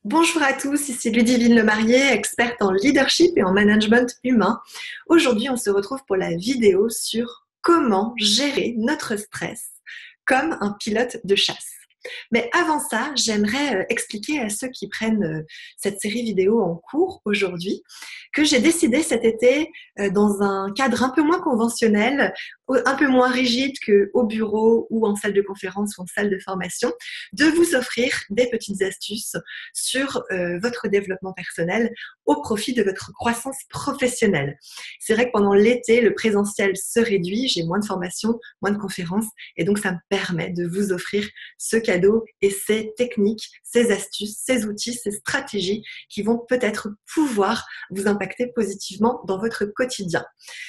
Bonjour à tous, ici Ludivine Lemarié, experte en leadership et en management humain. Aujourd'hui, on se retrouve pour la vidéo sur comment gérer notre stress comme un pilote de chasse. Mais avant ça, j'aimerais expliquer à ceux qui prennent cette série vidéo en cours aujourd'hui que j'ai décidé cet été, dans un cadre un peu moins conventionnel, un peu moins rigide qu'au bureau ou en salle de conférence ou en salle de formation, de vous offrir des petites astuces sur votre développement personnel au profit de votre croissance professionnelle. C'est vrai que pendant l'été, le présentiel se réduit, j'ai moins de formations, moins de conférences, et donc ça me permet de vous offrir ce cadeau et ces techniques, ces astuces, ces outils, ces stratégies qui vont peut-être pouvoir vous impacter positivement dans votre quotidien.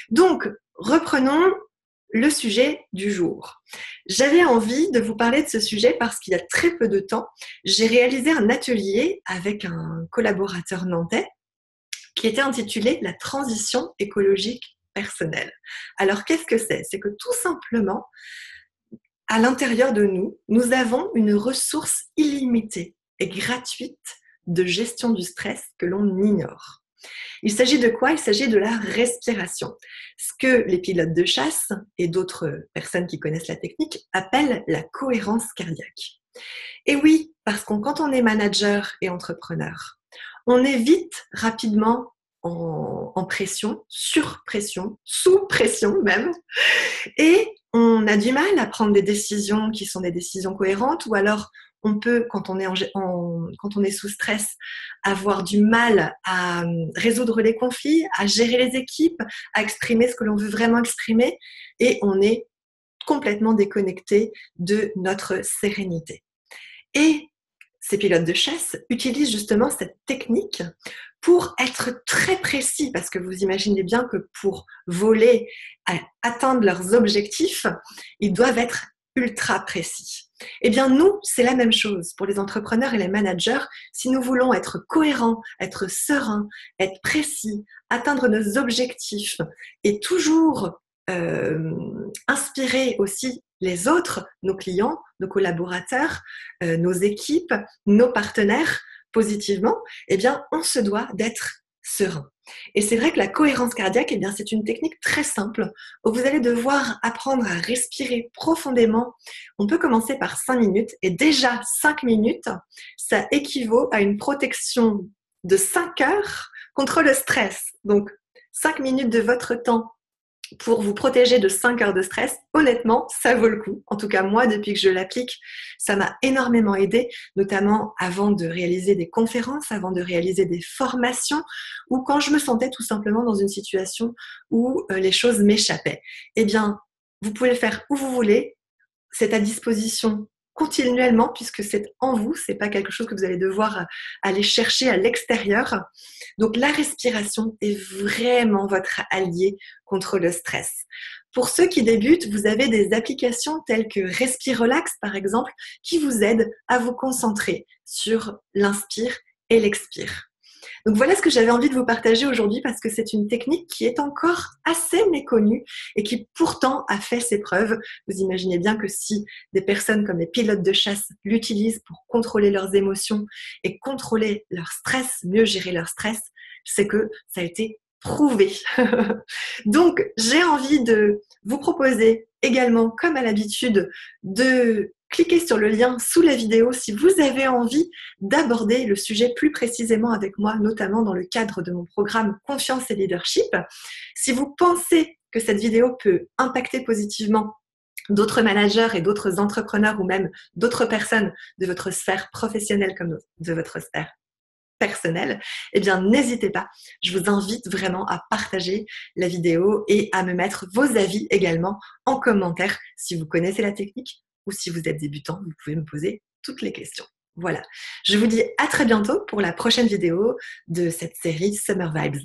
Donc, reprenons le sujet du jour. J'avais envie de vous parler de ce sujet parce qu'il y a très peu de temps, j'ai réalisé un atelier avec un collaborateur nantais qui était intitulé La transition écologique personnelle. Alors, qu'est-ce que c'est? C'est que tout simplement, à l'intérieur de nous, nous avons une ressource illimitée et gratuite de gestion du stress que l'on ignore. Il s'agit de quoi? Il s'agit de la respiration. Ce que les pilotes de chasse et d'autres personnes qui connaissent la technique appellent la cohérence cardiaque. Et oui, parce que quand on est manager et entrepreneur, on est vite, rapidement en pression, sur pression, sous pression même, et on a du mal à prendre des décisions qui sont des décisions cohérentes, ou alors on peut, quand on est sous stress, avoir du mal à résoudre les conflits, à gérer les équipes, à exprimer ce que l'on veut vraiment exprimer, et on est complètement déconnecté de notre sérénité. Et ces pilotes de chasse utilisent justement cette technique pour être très précis, parce que vous imaginez bien que pour voler, atteindre leurs objectifs, ils doivent être ultra précis. Eh bien, nous, c'est la même chose pour les entrepreneurs et les managers. Si nous voulons être cohérents, être sereins, être précis, atteindre nos objectifs et toujours inspirer aussi les autres, nos clients, nos collaborateurs, nos équipes, nos partenaires positivement, eh bien, on se doit d'être serein. Et c'est vrai que la cohérence cardiaque, eh bien, c'est une technique très simple où vous allez devoir apprendre à respirer profondément. On peut commencer par 5 minutes et déjà 5 minutes, ça équivaut à une protection de 5 heures contre le stress. Donc, 5 minutes de votre temps pour vous protéger de 5 heures de stress, honnêtement, ça vaut le coup. En tout cas, moi, depuis que je l'applique, ça m'a énormément aidé, notamment avant de réaliser des conférences, avant de réaliser des formations, ou quand je me sentais tout simplement dans une situation où les choses m'échappaient. Eh bien, vous pouvez le faire où vous voulez, c'est à disposition continuellement puisque c'est en vous, c'est pas quelque chose que vous allez devoir aller chercher à l'extérieur. Donc la respiration est vraiment votre allié contre le stress. Pour ceux qui débutent, vous avez des applications telles que Respire Relax par exemple qui vous aident à vous concentrer sur l'inspire et l'expire. Donc voilà ce que j'avais envie de vous partager aujourd'hui parce que c'est une technique qui est encore assez méconnue et qui pourtant a fait ses preuves. Vous imaginez bien que si des personnes comme les pilotes de chasse l'utilisent pour contrôler leurs émotions et contrôler leur stress, mieux gérer leur stress, c'est que ça a été prouvé. Donc j'ai envie de vous proposer également, comme à l'habitude, de cliquez sur le lien sous la vidéo si vous avez envie d'aborder le sujet plus précisément avec moi, notamment dans le cadre de mon programme Confiance et Leadership. Si vous pensez que cette vidéo peut impacter positivement d'autres managers et d'autres entrepreneurs ou même d'autres personnes de votre sphère professionnelle comme de votre sphère personnelle, eh bien n'hésitez pas. Je vous invite vraiment à partager la vidéo et à me mettre vos avis également en commentaire si vous connaissez la technique ou si vous êtes débutant, vous pouvez me poser toutes les questions. Voilà. Je vous dis à très bientôt pour la prochaine vidéo de cette série Summer Vibes.